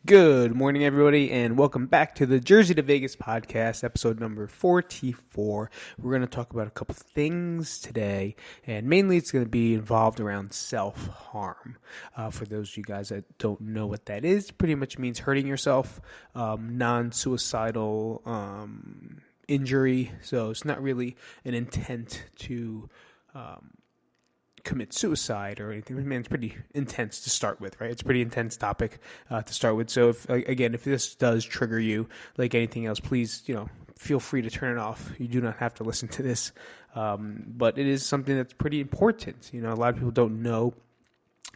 Good morning, everybody, and welcome back to the Jersey to Vegas podcast, episode number 44. We're going to talk about a couple things today, and mainly it's going to be involved around self-harm. For those of you guys that don't know what that is, it pretty much means hurting yourself, non-suicidal injury, so it's not really an intent to commit suicide or anything. Man, it's pretty intense to start with, right? It's a pretty intense topic to start with. So if this does trigger you like anything else, please, feel free to turn it off. You do not have to listen to this. But it is something that's pretty important. A lot of people don't know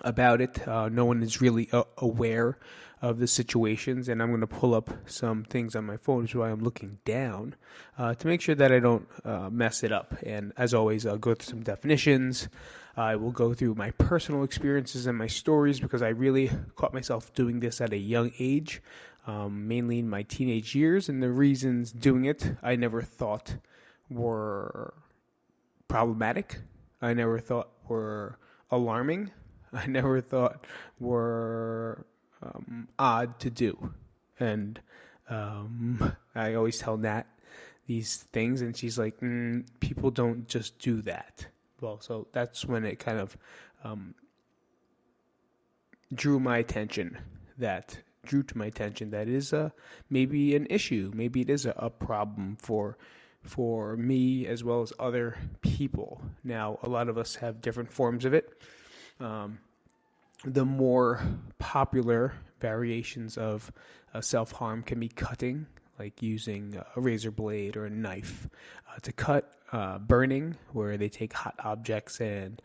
about it. No one is really aware of the situations, and I'm going to pull up some things on my phone, which is why I'm looking down to make sure that I don't mess it up. And as always, I'll go through some definitions. I will go through my personal experiences and my stories because I really caught myself doing this at a young age, mainly in my teenage years, and the reasons doing it I never thought were problematic. I never thought were alarming. I never thought were odd to do. And I always tell Nat these things, and she's like, people don't just do that. Well, so that's when it kind of drew to my attention that is maybe an issue. Maybe it is a problem for me as well as other people. Now, a lot of us have different forms of it. The more popular variations of self-harm can be cutting, like using a razor blade or a knife to cut, burning, where they take hot objects and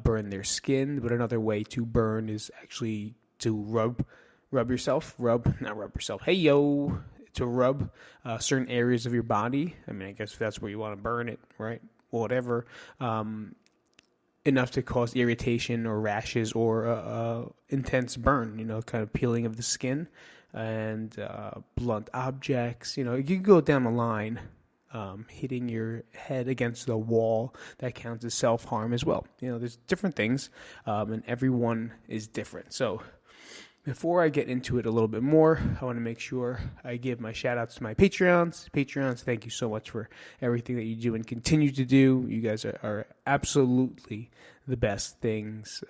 burn their skin. But another way to burn is actually to rub certain areas of your body. I mean, I guess if that's where you want to burn it, right? Whatever. Enough to cause irritation or rashes or intense burn, kind of peeling of the skin and blunt objects. You can go down the line, hitting your head against the wall. That counts as self-harm as well. There's different things, and everyone is different. So before I get into it a little bit more, I want to make sure I give my shout-outs to my Patreons. Thank you so much for everything that you do and continue to do. You guys are absolutely the best things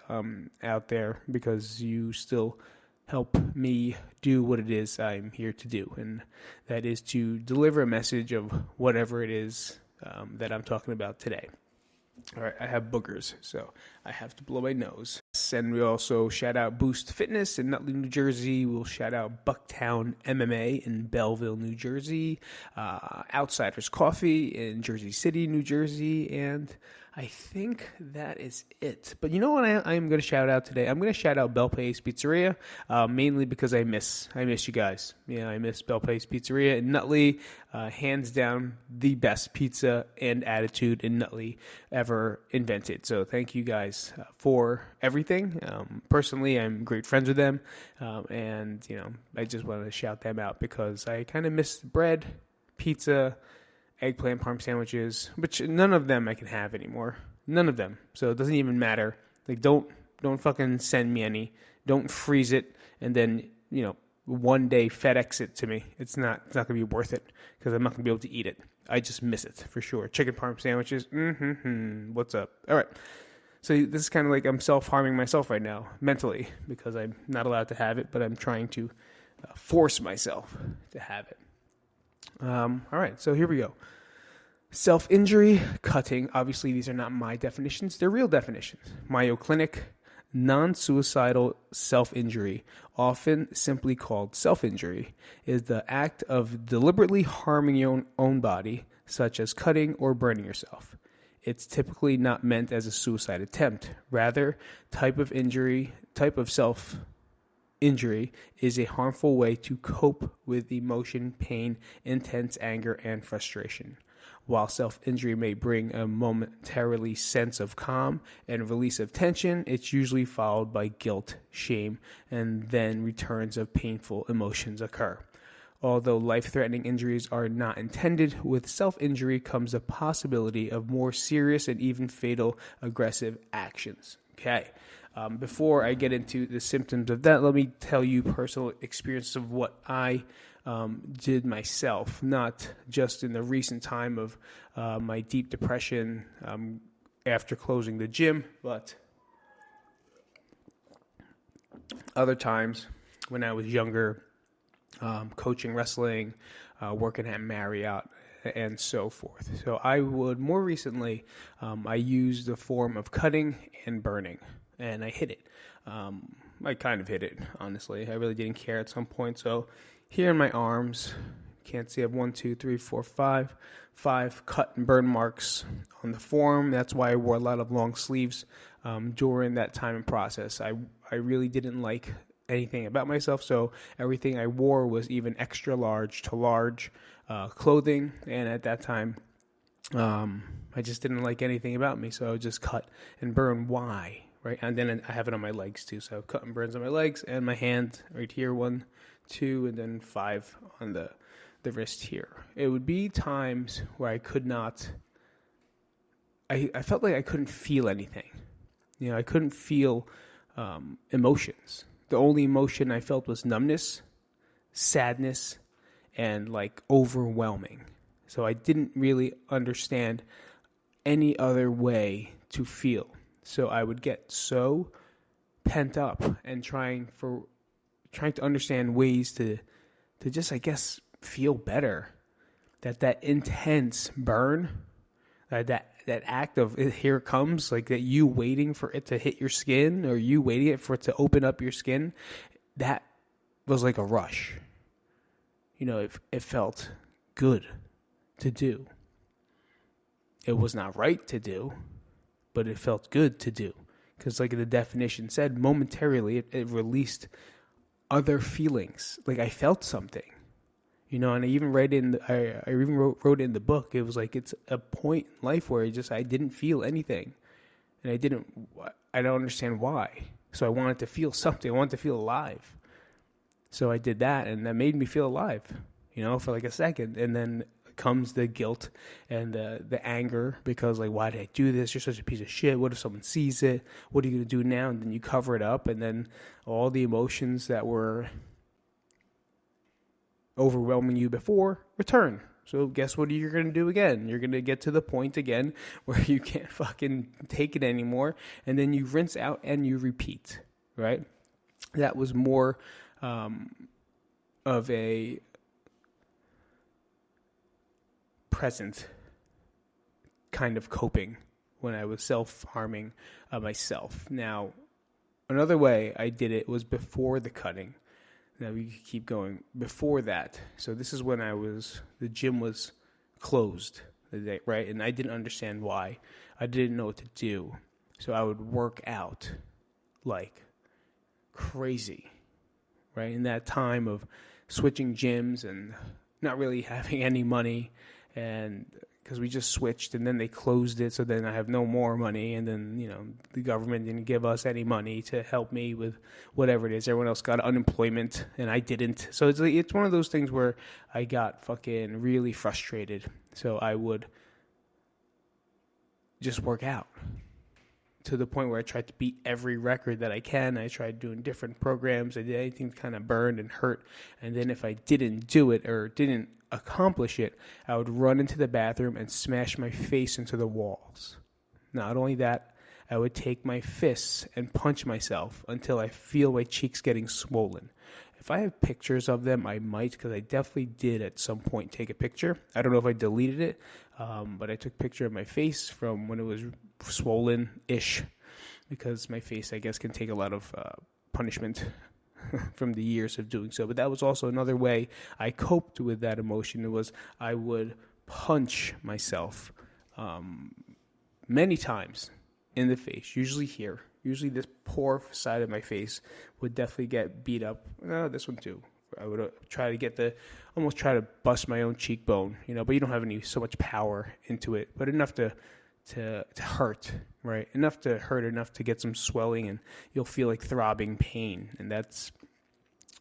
out there because you still help me do what it is I'm here to do, and that is to deliver a message of whatever it is that I'm talking about today. All right, I have boogers, so I have to blow my nose. And we also shout out Boost Fitness in Nutley, New Jersey. We'll shout out Bucktown MMA in Belleville, New Jersey. Outsiders Coffee in Jersey City, New Jersey. And I think that is it. But you know what I am going to shout out today? I'm going to shout out Bel Pace Pizzeria, mainly because I miss you guys. Yeah, I miss Bel Pace Pizzeria in Nutley. Hands down, the best pizza and attitude in Nutley ever invented. So thank you guys for everything. Personally, I'm great friends with them. And, I just wanted to shout them out because I kind of miss bread, pizza, eggplant parm sandwiches, which none of them I can have anymore. None of them. So it doesn't even matter. Like, don't fucking send me any. Don't freeze it and then, one day FedEx it to me. It's not going to be worth it because I'm not going to be able to eat it. I just miss it for sure. Chicken parm sandwiches. What's up? All right. So this is kind of like I'm self-harming myself right now mentally because I'm not allowed to have it, but I'm trying to force myself to have it. All right, so here we go. Self-injury, cutting. Obviously, these are not my definitions. They're real definitions. Mayo Clinic, non-suicidal self-injury, often simply called self-injury, is the act of deliberately harming your own body, such as cutting or burning yourself. It's typically not meant as a suicide attempt. Rather, type of self-injury is a harmful way to cope with emotion, pain, intense anger, and frustration. While self-injury may bring a momentarily sense of calm and release of tension, it's usually followed by guilt, shame, and then returns of painful emotions occur. Although life-threatening injuries are not intended, with self-injury comes the possibility of more serious and even fatal aggressive actions. Okay. Before I get into the symptoms of that, let me tell you personal experience of what I did myself, not just in the recent time of my deep depression after closing the gym, but other times when I was younger, coaching wrestling, working at Marriott, and so forth. So I would more recently, I used the form of cutting and burning, and I hit it. I kind of hit it, honestly. I really didn't care at some point. So here in my arms, can't see, I have 1, 2, 3, 4, 5 cut and burn marks on the form. That's why I wore a lot of long sleeves during that time and process. I really didn't like anything about myself, so everything I wore was even extra large to large clothing, and at that time I just didn't like anything about me, so I would just cut and burn. Why? Right? And then I have it on my legs too, so cut and burns on my legs and my hand right here, 1, 2, and then 5 on the wrist here. It would be times where I could not, I felt like I couldn't feel anything. I couldn't feel emotions. The only emotion I felt was numbness, sadness, and like overwhelming. So I didn't really understand any other way to feel. So I would get so pent up and trying to understand ways to just, I guess, feel better. That intense burn, that act of here it comes, like that you waiting for it to hit your skin or you waiting for it to open up your skin, that was like a rush. It felt good to do. It was not right to do, but it felt good to do. Because like the definition said, momentarily it released other feelings. Like I felt something. And I even wrote in the book. It was like it's a point in life where I didn't feel anything, and I don't understand why. So I wanted to feel something. I wanted to feel alive. So I did that, and that made me feel alive, for like a second. And then comes the guilt and the anger because like, why did I do this? You're such a piece of shit. What if someone sees it? What are you gonna do now? And then you cover it up, and then all the emotions that were overwhelming you before return. So guess what you're going to do again? You're going to get to the point again where you can't fucking take it anymore, and then you rinse out and you repeat, right? That was more of a present kind of coping when I was self-harming myself. Now, another way I did it was before the cutting. Now we can keep going before that. So this is when the gym was closed, right? And I didn't understand why. I didn't know what to do. So I would work out like crazy, right? In that time of switching gyms and not really having any money, and because we just switched and then they closed it, so then I have no more money, and then the government didn't give us any money to help me with whatever it is. Everyone else got unemployment and I didn't. So it's one of those things where I got fucking really frustrated. So I would just work out to the point where I tried to beat every record that I can. I tried doing different programs. I did anything that kind of burned and hurt. And then if I didn't do it or didn't accomplish it, I would run into the bathroom and smash my face into the walls. Not only that, I would take my fists and punch myself until I feel my cheeks getting swollen. If I have pictures of them, I might, because I definitely did at some point take a picture. I don't know if I deleted it, but I took a picture of my face from when it was swollen-ish, because my face, I guess, can take a lot of punishment from the years of doing so. But that was also another way I coped with that emotion. It was I would punch myself many times in the face, usually here. Usually this poor side of my face would definitely get beat up. This one too. I would try to bust my own cheekbone, but you don't have so much power into it, but enough to hurt, right? Enough to hurt, enough to get some swelling, and you'll feel like throbbing pain. And that's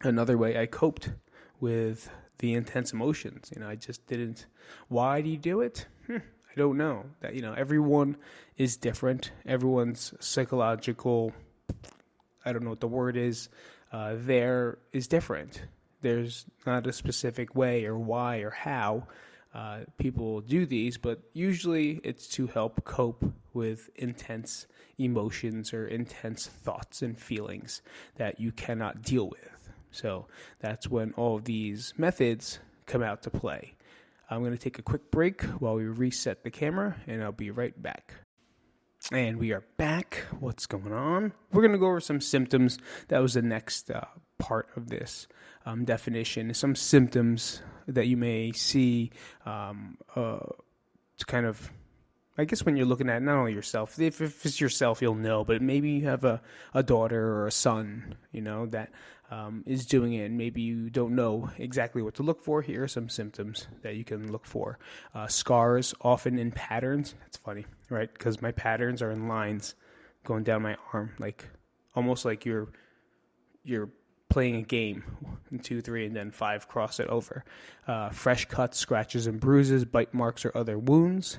another way I coped with the intense emotions. I just didn't. Why do you do it? I don't know. That, everyone is different. Everyone's psychological, I don't know what the word is, there is different. There's not a specific way or why or how people do these, but usually it's to help cope with intense emotions or intense thoughts and feelings that you cannot deal with. So that's when all of these methods come out to play. I'm going to take a quick break while we reset the camera, and I'll be right back. And we are back. What's going on? We're going to go over some symptoms. That was the next part of this definition. Some symptoms that you may see to kind of, I guess when you're looking at not only yourself, if it's yourself, you'll know, but maybe you have a daughter or a son, that is doing it, and maybe you don't know exactly what to look for. Here are some symptoms that you can look for. Scars, often in patterns. That's funny, right? Because my patterns are in lines going down my arm, like almost like you're playing a game, 1, 2, 3, and then 5, cross it over. Fresh cuts, scratches and bruises, bite marks or other wounds.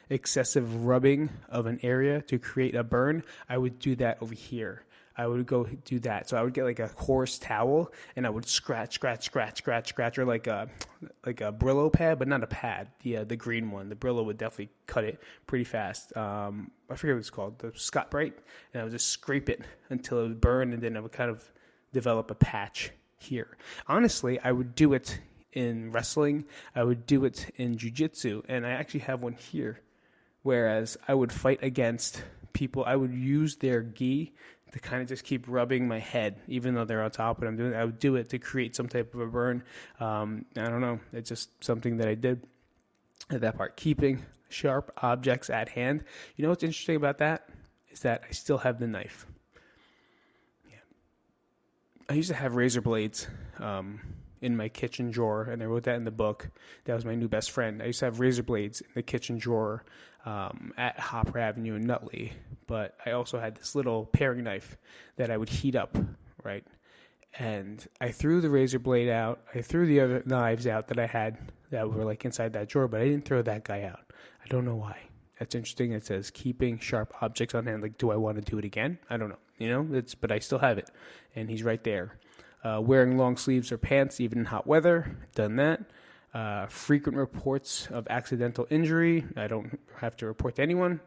Excessive rubbing of an area to create a burn. I would do that over here. I would go do that. So I would get like a coarse towel and I would scratch, or like a Brillo pad, but not a pad. The green one. The Brillo would definitely cut it pretty fast. I forget what it's called, the Scott Bright, and I would just scrape it until it would burn, and then I would kind of develop a patch here. Honestly, I would do it in wrestling. I would do it in jiu-jitsu, and I actually have one here. Whereas I would fight against people, I would use their gi to kind of just keep rubbing my head, even though they're on top of it. I would do it to create some type of a burn. I don't know. It's just something that I did at that part. Keeping sharp objects at hand. You know what's interesting about that? Is that I still have the knife. Yeah. I used to have razor blades in my kitchen drawer, and I wrote that in the book. That was my new best friend. I used to have razor blades in the kitchen drawer at Hopper Avenue in Nutley, but I also had this little paring knife that I would heat up, right? And I threw the razor blade out. I threw the other knives out that I had that were like inside that drawer, but I didn't throw that guy out. I don't know why. That's interesting. It says keeping sharp objects on hand. Like, do I want to do it again? I don't know. But I still have it, and he's right there. Wearing long sleeves or pants, even in hot weather. Done that. Frequent reports of accidental injury. I don't have to report to anyone,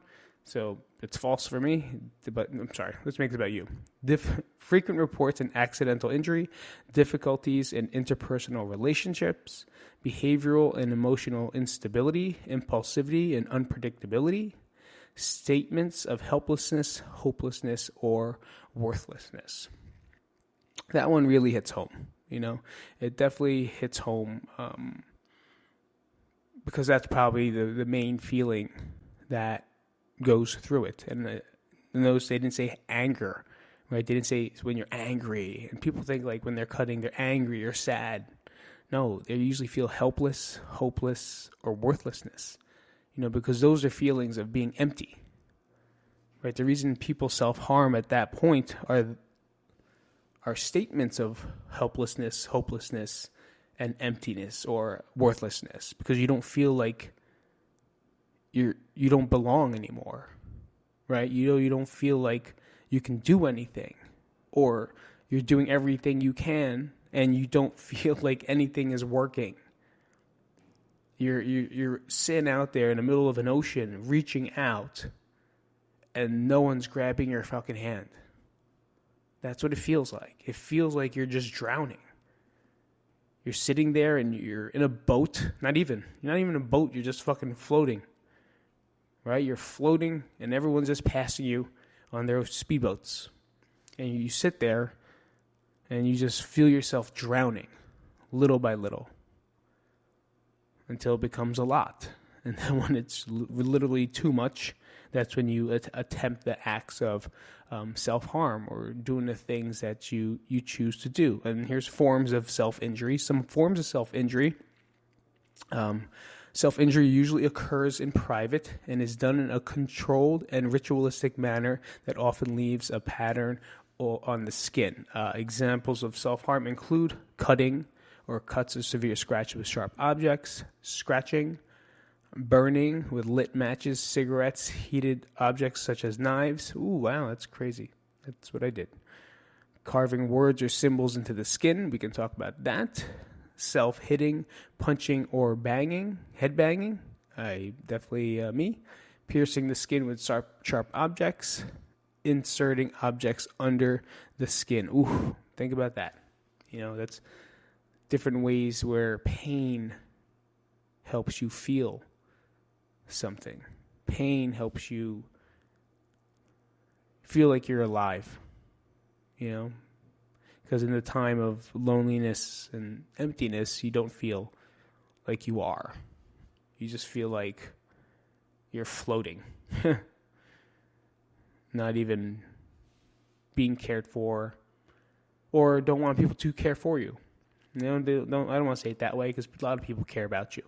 so it's false for me. But I'm sorry. Let's make it about you. Frequent reports in accidental injury, difficulties in interpersonal relationships, behavioral and emotional instability, impulsivity and unpredictability, statements of helplessness, hopelessness, or worthlessness. That one really hits home, It definitely hits home because that's probably the main feeling that goes through it. And notice they didn't say anger, right? They didn't say when you're angry. And people think like when they're cutting, they're angry or sad. No, they usually feel helpless, hopeless, or worthlessness, because those are feelings of being empty, right? The reason people self-harm at that point are statements of helplessness, hopelessness, and emptiness or worthlessness, because you don't feel like you don't belong anymore, right? You don't feel like you can do anything, or you're doing everything you can and you don't feel like anything is working. You're sitting out there in the middle of an ocean reaching out and no one's grabbing your fucking hand. That's what it feels like. It feels like you're just drowning. You're sitting there and you're in a boat. You're not even in a boat. You're just fucking floating. Right? You're floating and everyone's just passing you on their speedboats. And you sit there and you just feel yourself drowning little by little until it becomes a lot. And then when it's literally too much, that's when you attempt the acts of self-harm or doing the things that you choose to do. And here's forms of self-injury. Some forms of self-injury. Self-injury usually occurs in private and is done in a controlled and ritualistic manner that often leaves a pattern on the skin. Examples of self-harm include cutting or cuts or severe scratches with sharp objects, scratching, Burning with lit matches, cigarettes, heated objects such as knives. Ooh, wow, that's crazy. That's what I did. Carving words or symbols into the skin. We can talk about that. Self-hitting, punching, or banging. Head banging. Definitely me. Piercing the skin with sharp objects. Inserting objects under the skin. Ooh, think about that. That's different ways where pain helps you feel something. Pain helps you feel like you're alive, because in the time of loneliness and emptiness, you don't feel like you are. You just feel like you're floating, not even being cared for, or don't want people to care for you. I don't want to say it that way, because a lot of people care about you.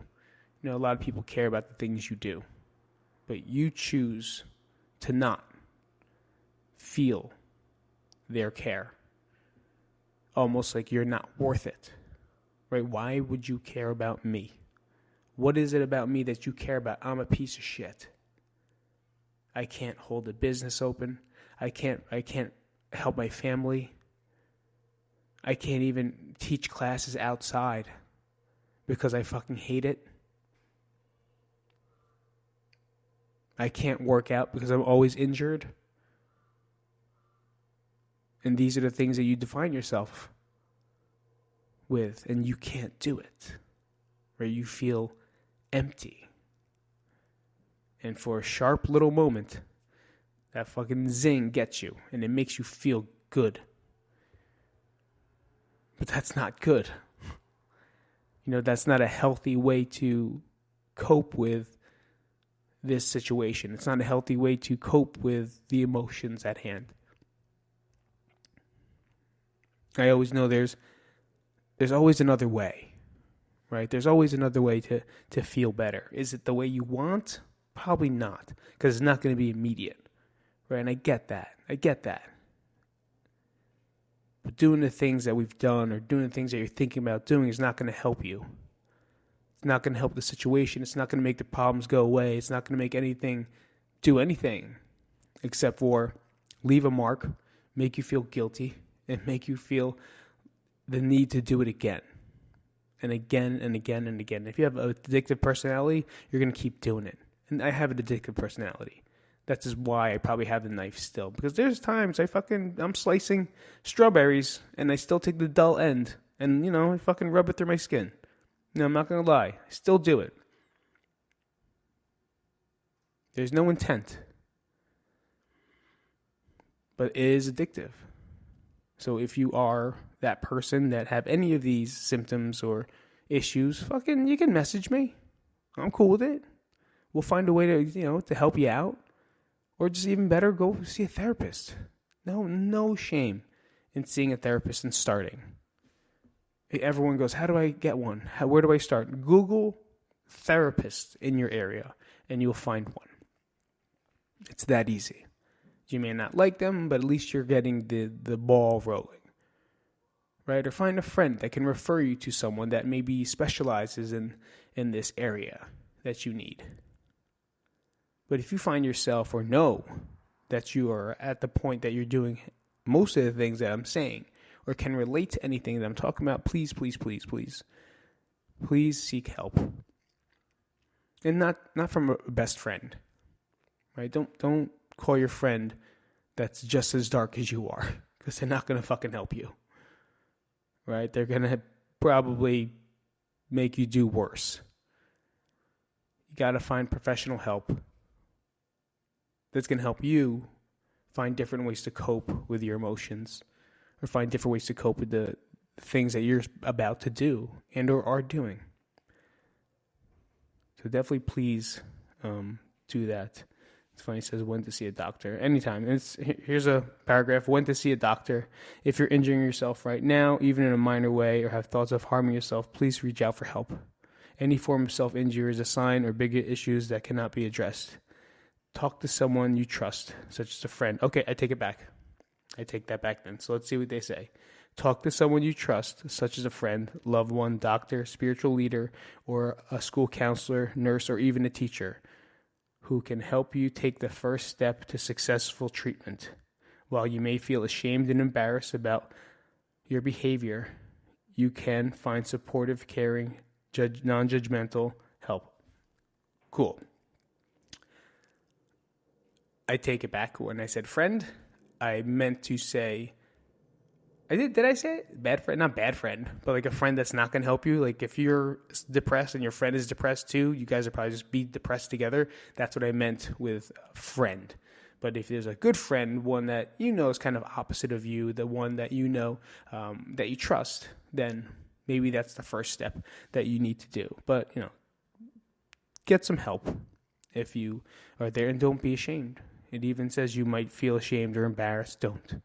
A lot of people care about the things you do, but you choose to not feel their care, almost like you're not worth it, right? Why would you care about me? What is it about me that you care about? I'm a piece of shit. I can't hold a business open. I can't help my family. I can't even teach classes outside because I fucking hate it. I can't work out because I'm always injured. And these are the things that you define yourself with, and you can't do it. Or you feel empty. And for a sharp little moment, that fucking zing gets you, and it makes you feel good. But that's not good. That's not a healthy way to cope with this situation. It's not a healthy way to cope with the emotions at hand. I always know there's always another way, right? There's always another way to feel better. Is it the way you want? Probably not, because it's not going to be immediate, right? And I get that. But doing the things that we've done or doing the things that you're thinking about doing is not going to help you. It's not going to help the situation. It's not going to make the problems go away. It's not going to make do anything except for leave a mark, make you feel guilty, and make you feel the need to do it again and again and again and again. If you have an addictive personality, you're going to keep doing it. And I have an addictive personality. That's just why I probably have the knife still. Because there's times I'm slicing strawberries and I still take the dull end and, I fucking rub it through my skin. I'm not going to lie. I still do it. There's no intent. But it is addictive. So if you are that person that have any of these symptoms or issues, you can message me. I'm cool with it. We'll find a way to help you out. Or just even better, go see a therapist. No shame in seeing a therapist and starting. Everyone goes, how do I get one? Where do I start? Google therapist in your area and you'll find one. It's that easy. You may not like them, but at least you're getting the ball rolling. Right? Or find a friend that can refer you to someone that maybe specializes in this area that you need. But if you find yourself or know that you are at the point that you're doing most of the things that I'm saying or can relate to anything that I'm talking about, please seek help. And not from a best friend. Right? Don't call your friend that's just as dark as you are, because they're not going to fucking help you. Right? They're going to probably make you do worse. You got to find professional help that's going to help you find different ways to cope with your emotions or find different ways to cope with the things that you're about to do and or are doing. So definitely please do that. It's funny, it says when to see a doctor. Anytime. Here's a paragraph. When to see a doctor. If you're injuring yourself right now, even in a minor way, or have thoughts of harming yourself, please reach out for help. Any form of self-injury is a sign or bigger issues that cannot be addressed. Talk to someone you trust, such as a friend. Okay, I take it back. I take that back then. So let's see what they say. Talk to someone you trust, such as a friend, loved one, doctor, spiritual leader, or a school counselor, nurse, or even a teacher who can help you take the first step to successful treatment. While you may feel ashamed and embarrassed about your behavior, you can find supportive, caring, non-judgmental help. Cool. I take it back. When I said friend, I meant to say, did I say it? Bad friend? Not bad friend, but like a friend that's not going to help you. Like if you're depressed and your friend is depressed too, you guys are probably just be depressed together. That's what I meant with friend. But if there's a good friend, one that you know is kind of opposite of you, the one that you know that you trust, then maybe that's the first step that you need to do. But, get some help if you are there, and don't be ashamed. It even says you might feel ashamed or embarrassed. Don't.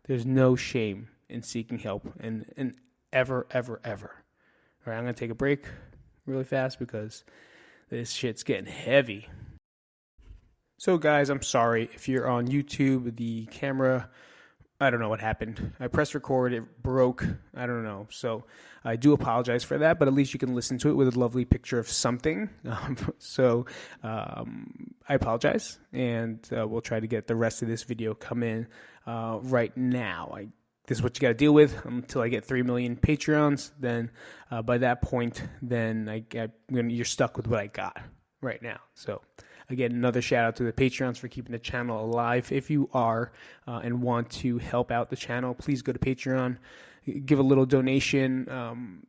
There's no shame in seeking help, and ever, ever, ever. All right, I'm going to take a break really fast because this shit's getting heavy. So, guys, I'm sorry if you're on YouTube, the camera, I don't know what happened. I pressed record, it broke, I don't know. So I do apologize for that, but at least you can listen to it with a lovely picture of something. I apologize, and we'll try to get the rest of this video come in right now. This is what you got to deal with until I get 3 million Patreons. Then by that point, then you're stuck with what I got right now. So again, another shout out to the Patreons for keeping the channel alive. If you are and want to help out the channel, please go to Patreon, give a little donation,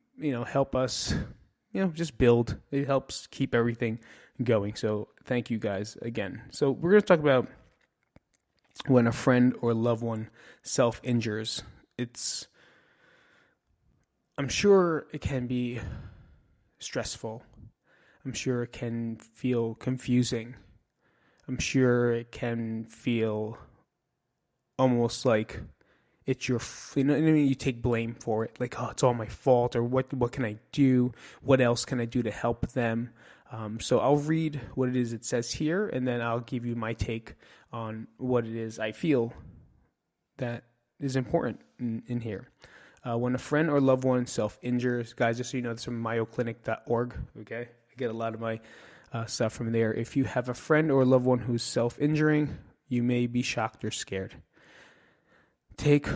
help us, just build. It helps keep everything going. So thank you guys again. So we're going to talk about when a friend or loved one self-injures. I'm sure it can be stressful. I'm sure it can feel confusing. I'm sure it can feel almost like it's your, you take blame for it. Like, oh, it's all my fault, or what can I do? What else can I do to help them? So I'll read what it is it says here, and then I'll give you my take on what it is I feel that is important in here. When a friend or loved one self-injures, guys, just so you know, it's from mayoclinic.org, okay? I get a lot of my stuff from there. If you have a friend or loved one who's self-injuring, you may be shocked or scared. Take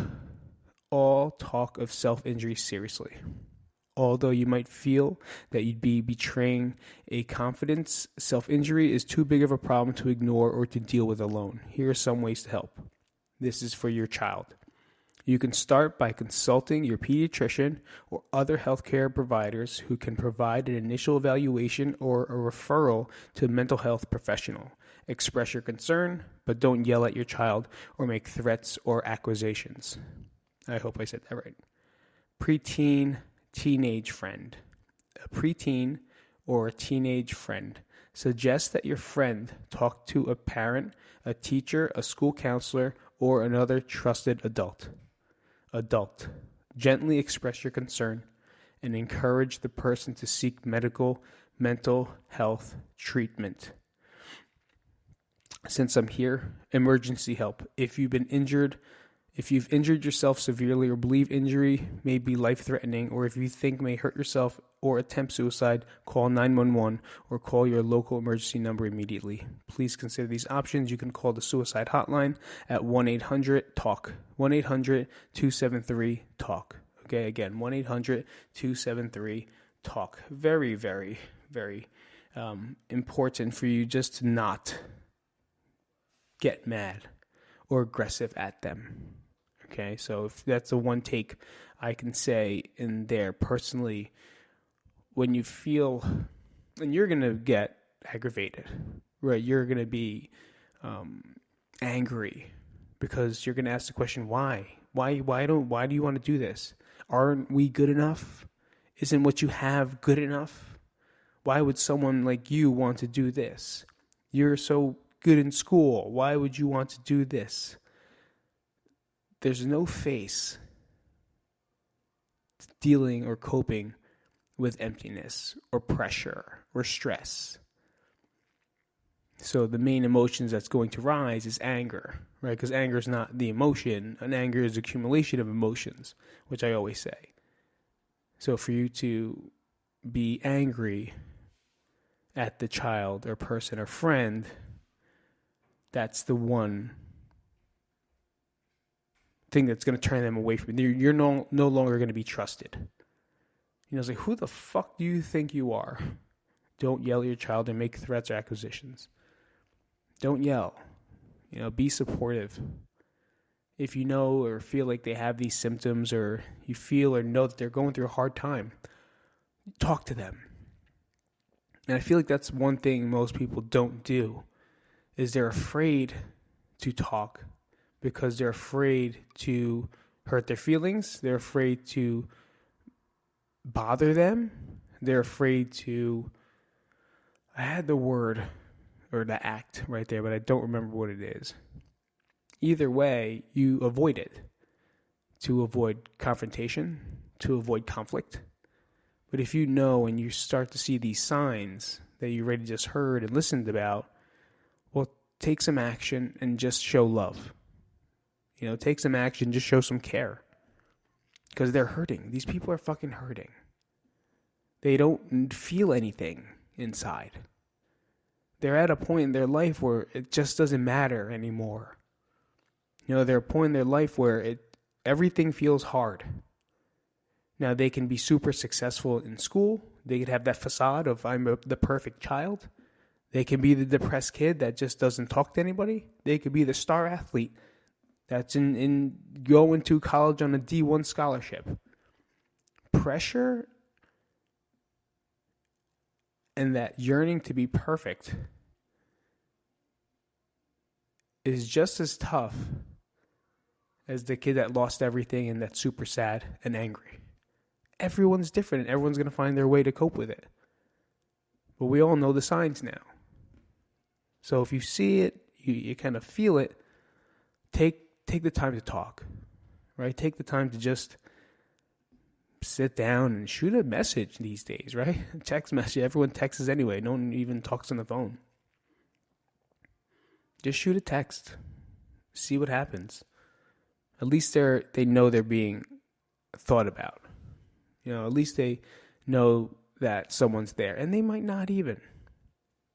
all talk of self-injury seriously. Although you might feel that you'd be betraying a confidence, self-injury is too big of a problem to ignore or to deal with alone. Here are some ways to help. This is for your child. You can start by consulting your pediatrician or other healthcare providers who can provide an initial evaluation or a referral to a mental health professional. Express your concern, but don't yell at your child or make threats or accusations. I hope I said that right. Preteen, teenage friend. A preteen or a teenage friend. Suggest that your friend talk to a parent, a teacher, a school counselor, or another trusted adult. Gently express your concern and encourage the person to seek mental health treatment. Since I'm here, emergency help. If you've injured yourself severely or believe injury may be life-threatening, or if you think may hurt yourself or attempt suicide, call 911 or call your local emergency number immediately. Please consider these options. You can call the suicide hotline at 1-800-TALK, 1-800-273-TALK. Okay, again, 1-800-273-TALK. Very, very, very important for you just to not get mad or aggressive at them. Okay, so if that's the one take I can say in there personally, when you feel, and you're going to get aggravated, right? You're going to be angry because you're going to ask the question, why? Why do you want to do this? Aren't we good enough? Isn't what you have good enough? Why would someone like you want to do this? You're so good in school. Why would you want to do this? There's no face dealing or coping with emptiness or pressure or stress. So the main emotions that's going to rise is anger, right? Because anger is not the emotion. An anger is accumulation of emotions, which I always say. So for you to be angry at the child or person or friend, that's the one thing that's going to turn them away from you. You're no longer going to be trusted. It's like, who the fuck do you think you are? Don't yell at your child and make threats or accusations. Don't yell. Be supportive. If you know or feel like they have these symptoms, or you feel or know that they're going through a hard time, talk to them. And I feel like that's one thing most people don't do, is they're afraid to talk because they're afraid to hurt their feelings. They're afraid to bother them. They're afraid to... I had the word or the act right there, but I don't remember what it is. Either way, you avoid it. To avoid confrontation, to avoid conflict. But if you know and you start to see these signs that you already just heard and listened about, well, take some action and just show love. Take some action, just show some care. Because they're hurting. These people are fucking hurting. They don't feel anything inside. They're at a point in their life where it just doesn't matter anymore. They're at a point in their life where everything feels hard. Now, they can be super successful in school. They could have that facade of I'm the perfect child. They can be the depressed kid that just doesn't talk to anybody. They could be the star athlete that's in going to college on a D1 scholarship. Pressure and that yearning to be perfect is just as tough as the kid that lost everything and that's super sad and angry. Everyone's different and everyone's going to find their way to cope with it. But we all know the signs now. So if you see it, you kind of feel it, take the time to talk, right? Take the time to just sit down and shoot a message these days, right? Text message. Everyone texts anyway. No one even talks on the phone. Just shoot a text. See what happens. At least they know they're being thought about. At least they know that someone's there. And they might not even.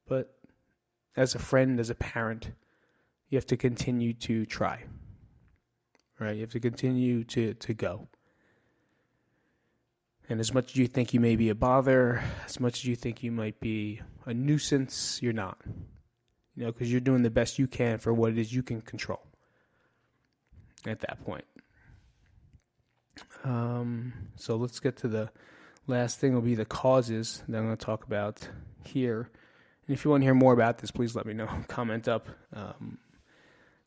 But as a friend, as a parent, you have to continue to try. Right? You have to continue to go. And as much as you think you may be a bother, as much as you think you might be a nuisance, you're not. Because you're doing the best you can for what it is you can control at that point. So let's get to the last thing, will be the causes that I'm going to talk about here. And if you want to hear more about this, please let me know. Comment up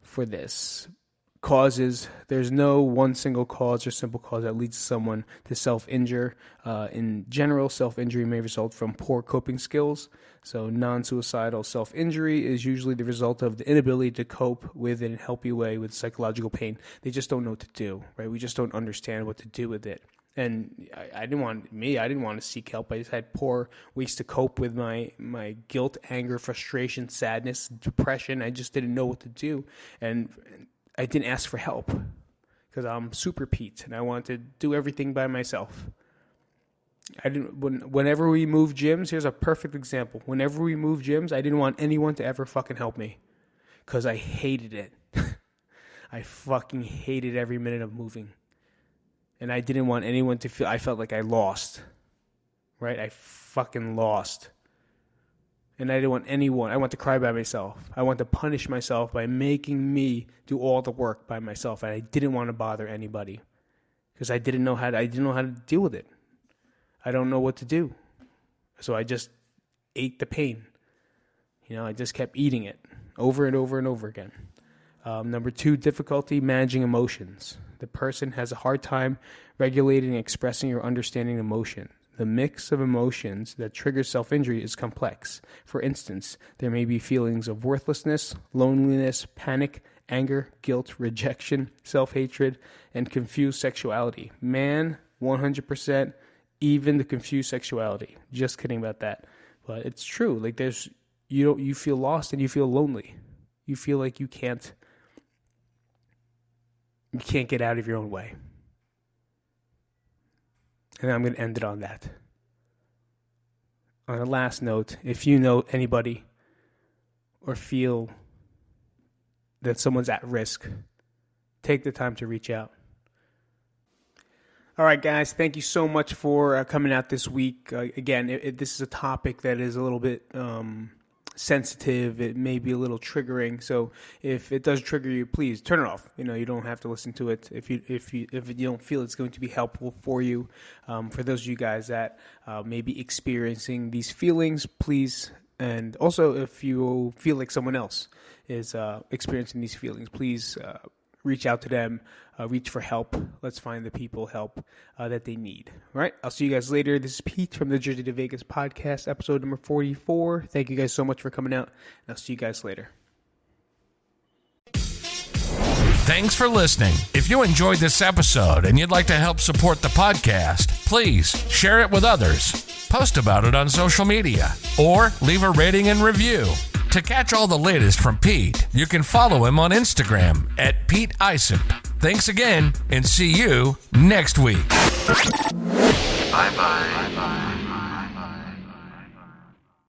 for this. Causes, there's no one single cause or simple cause that leads someone to self-injure. In general, self-injury may result from poor coping skills. So non-suicidal self-injury is usually the result of the inability to cope with in a healthy way with psychological pain. They just don't know what to do, right? We just don't understand what to do with it. And I didn't want to seek help. I just had poor ways to cope with my guilt, anger, frustration, sadness, depression. I just didn't know what to do. And I didn't ask for help because I'm super Pete and I wanted to do everything by myself. Whenever we moved gyms, here's a perfect example. Whenever we moved gyms, I didn't want anyone to ever fucking help me because I hated it. I fucking hated every minute of moving. And I didn't want anyone to feel, I felt like I lost. Right? I fucking lost. And I didn't want anyone, I want to cry by myself. I want to punish myself by making me do all the work by myself. And I didn't want to bother anybody because I didn't know how to deal with it. I don't know what to do. So I just ate the pain. I just kept eating it over and over and over again. Number 2, difficulty managing emotions. The person has a hard time regulating, expressing, or understanding emotion. The mix of emotions that triggers self-injury is complex. For instance, there may be feelings of worthlessness, loneliness, panic, anger, guilt, rejection, self-hatred, and confused sexuality. Man, 100%, even the confused sexuality. Just kidding about that. But it's true. Like you feel lost and you feel lonely. You feel like you can't get out of your own way. And I'm going to end it on that. On a last note, if you know anybody or feel that someone's at risk, take the time to reach out. All right, guys, thank you so much for coming out this week. Again, this is a topic that is a little bit sensitive. It may be a little triggering. So if it does trigger you, please turn it off. You don't have to listen to it if you don't feel it's going to be helpful for you. For those of you guys that may be experiencing these feelings, please. And also, if you feel like someone else is experiencing these feelings, please reach out to them, reach for help. Let's find the people help that they need. All right, I'll see you guys later. This is Pete from the Jersey to Vegas podcast, episode number 44. Thank you guys so much for coming out, and I'll see you guys later. Thanks for listening. If you enjoyed this episode and you'd like to help support the podcast, please share it with others, post about it on social media, or leave a rating and review. To catch all the latest from Pete, you can follow him on Instagram at Pete Isip. Thanks again, and see you next week. Bye-bye.